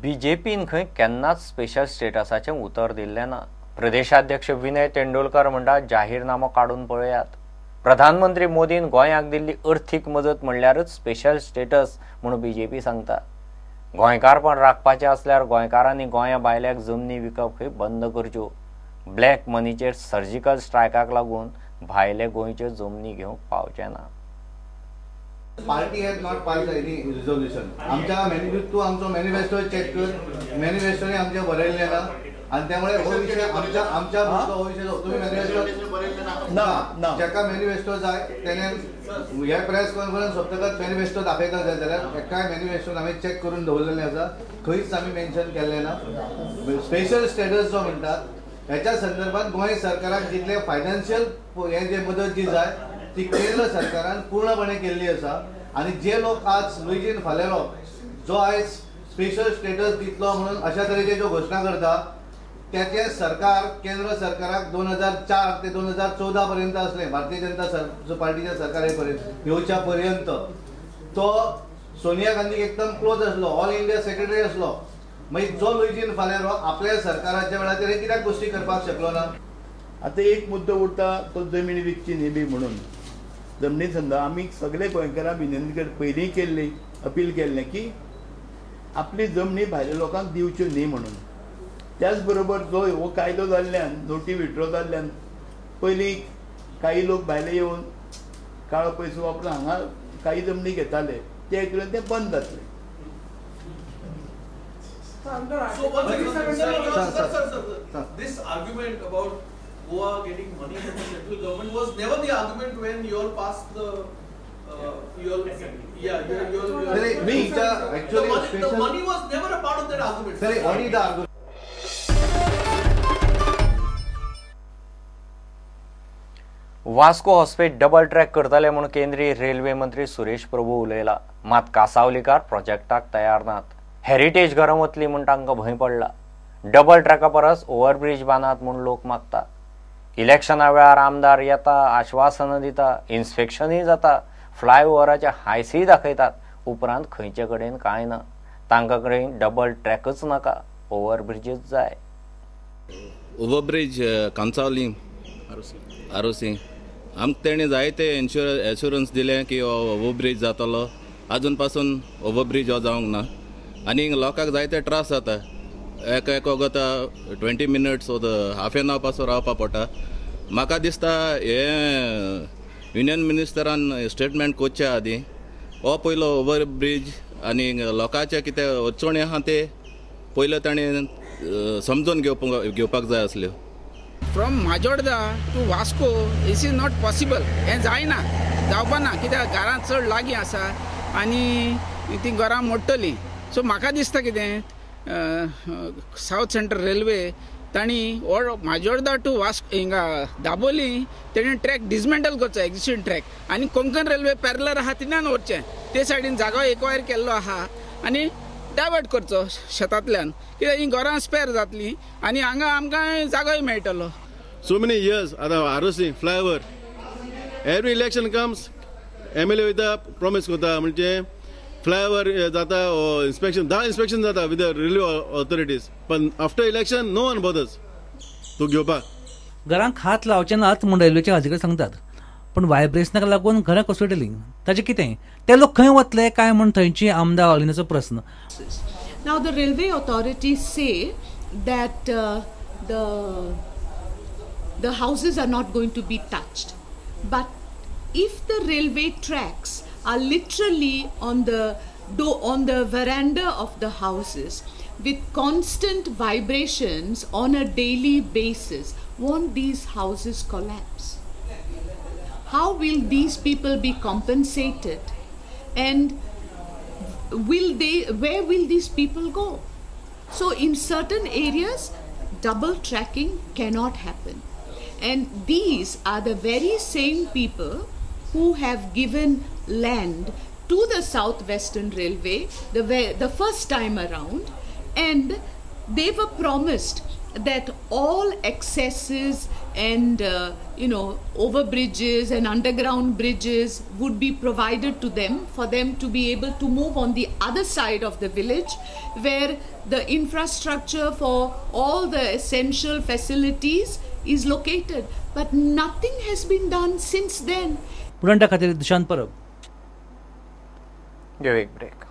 बीजेपीन खंय केन्नाच स्पेशल स्टेटसाचें उतर दिल्लें ना। प्रदेशाध्यक्ष विनय तेंडुलकर म्हणटा जाहीरनामो काडून पळयात। प्रधानमंत्री मोदीन गोंयाक दिल्ली अर्थीक मजत म्हणल्यारच स्पेशल स्टेटस म्हणून बीजेपी सांगता। गोंयकारपण राखपाचें असल्यार गोंयकारांनी गोंया भायल्याक जमनी विकप खंय बंद करच्यो। ब्लॅक मनीचेर सर्जिकल स्ट्रायकाक लागून भायले गोंयच्यो जमनी घेवंक पावचे ना। Party has not passed any resolution. आमच्या मॅनिफेस्टो चेक कर, मॅनिफेस्टोने आमच्या बरयल्ले ना आणि त्यामुळे हो विषय आमच्या हो विषय तुम्ही मॅनिफेस्टो ना जेका मॅनिफेस्टो जाय त्याने ह्या प्रेस कॉन्फरन्स सोंपतकच मॅनिफेस्टो दाखयता जाय जाल्यार एकाय मॅनिफेस्टोन आमी चेक करून दवरलेले आसा, खंयच आमी मेन्शन केल्ले ना। स्पेशल स्टेटस जो म्हणटात ह्याच्या संदर्भात गोंय सरकाराक जितले फायनान्शियल हे जे मदत जी जाय ती केंद्र सरकारान पूर्णपणे केल्ली आसा आणि जे लोक आज लुईजीन फालेरो जो आयज स्पेशल स्टेटस दितलो म्हणून अशा तरेचे जो घोषणा करता त्याचे सरकार केंद्र सरकाराक 2004 ते 2014 पर्यंत असले भारतीय जनता पार्टीच्या सरकार येवच्या पर्यंत तो सोनिया गांधीक एकदम क्लोज असलो, ऑल इंडिया सेक्रेटरी असलो। मागीर जो लुईजीन फालेरो आपल्या सरकाराच्या वेळाचेर कित्याक गोष्टी करपाक शकलो ना। आता एक मुद्दो उरता तो जमीन विकची न्ही बी म्हणून जमनी संद आमी सगळे गोंयकारांक विनंती कर पयलीं केल्ली अपील केल्लें की आपली जमनी भायल्या लोकांक दिवच्यो न्ही म्हणून। त्याच बरोबर जो हो कायदो जाल्ल्यान नोटी विड्रॉ जाल्ल्यान पयलीं काही लोक भायले येवन काळो पयसो वापरून हांगा काही जमनी घेताले ते हेतून ते बंद जातले। This argument about Goa getting money from the central government was never the argument when you all passed the the money was never a part of that argument. Sorry, what is the argument? Vasco Hospet double track करतले म्हणून केंद्रीय railway मंत्री सुरेश प्रभू उलयला, मात कासावलीकार प्रोजेक्टाक तयार नात। Heritage घरां वतली म्हूण तांकां भंय पडला। डबल ट्रॅका परस ओव्हरब्रिज बांदात म्हूण लोक मागता। इलेक्शना वेळार आमदार येता, आश्वासनां दिता, इन्स्पेक्शनय जाता, फ्लायओव्हराचे हायसीय दाखयतात, उपरांत खंयचे कडेन कांय ना। तांकां कडेन डबल ट्रॅकच नाका, ओव्हरब्रिजच जाय। ओव्हरब्रिज कांसावली आरोसी आमकां तेणें जायते एश्युरन्स दिले की ओव्हरब्रिज जातलो, अजून पासून ओव्हरब्रिज हो जावंक ना आनी लोकांक जायते त्रास जाता। एक वगत 20 मिनट्स हाफ एन आवर पासून रावपा पडटा। म्हाका दिसता हे युनियन मिनिस्टरान स्टेटमेंट कोचचे आदी हो पयलो ओव्हरब्रिज आनी लोकांचे कितें अडचणी आहा ते पयलो ताणें समजून घेवपाक जाय आसल्यो। From Majorda to Vasco it is not possible, हें जायना, जावपा ना, कित्याक घरां चड लागीं आसा आनी ती घरां मोडटलीं। सो म्हाका दिसता कितें साउथ सेंट्रल रेल्वे तांणी माजोर्डा टू वास्को हिंगा दाबोली तेणें ट्रॅक डिसमेंटल करचो, एक्झिस्टिंग ट्रॅक, आनी कोंकण रेल्वे पॅरलर आहा तितल्यान व्हरचें। ते सायडीन जागो एक्वायर केल्लो आहा आनी डायवर्ट करचो शेतांतल्यान, कित्याक ही घरां स्पेर जातलीं आनी हांगा आमकां जागोय मेळटलो। So many years आता आरोसी flyover every election comes MLA वयता प्रॉमिस करता म्हणजे फ्लायओव्हर जाता इन्स्पेक्शन 10 इन्स्पेक्शन जाता विथ द रेल्वे ऑथॉरिटीज, पण after election no one bothers तो घेवपाक। घरांक हात लावचे नात म्हूण रेल्वेचे अधिकारी सांगतात, पण व्हायब्रेशनाक लागून घरां कोसळटलीं, ताचें कितें? ते लोक खंय वतले काय म्हूण थंयची आमदार ऑलिनाचो प्रस्न। Now the railway authorities say that the houses are not going to be touched, but if the railway tracks are literally on the veranda of the houses with constant vibrations on a daily basis, won't these houses collapse? How will these people be compensated, and where will these people go? So in certain areas double tracking cannot happen, and these are the very same people who have given land to the South Western Railway the first time around, and they were promised that all accesses and overbridges and underground bridges would be provided to them for them to be able to move on the other side of the village, where the infrastructure for all the essential facilities is located. But nothing has been done since then. पुरंटा खातीर दुशांत परब. घेऊ एक break.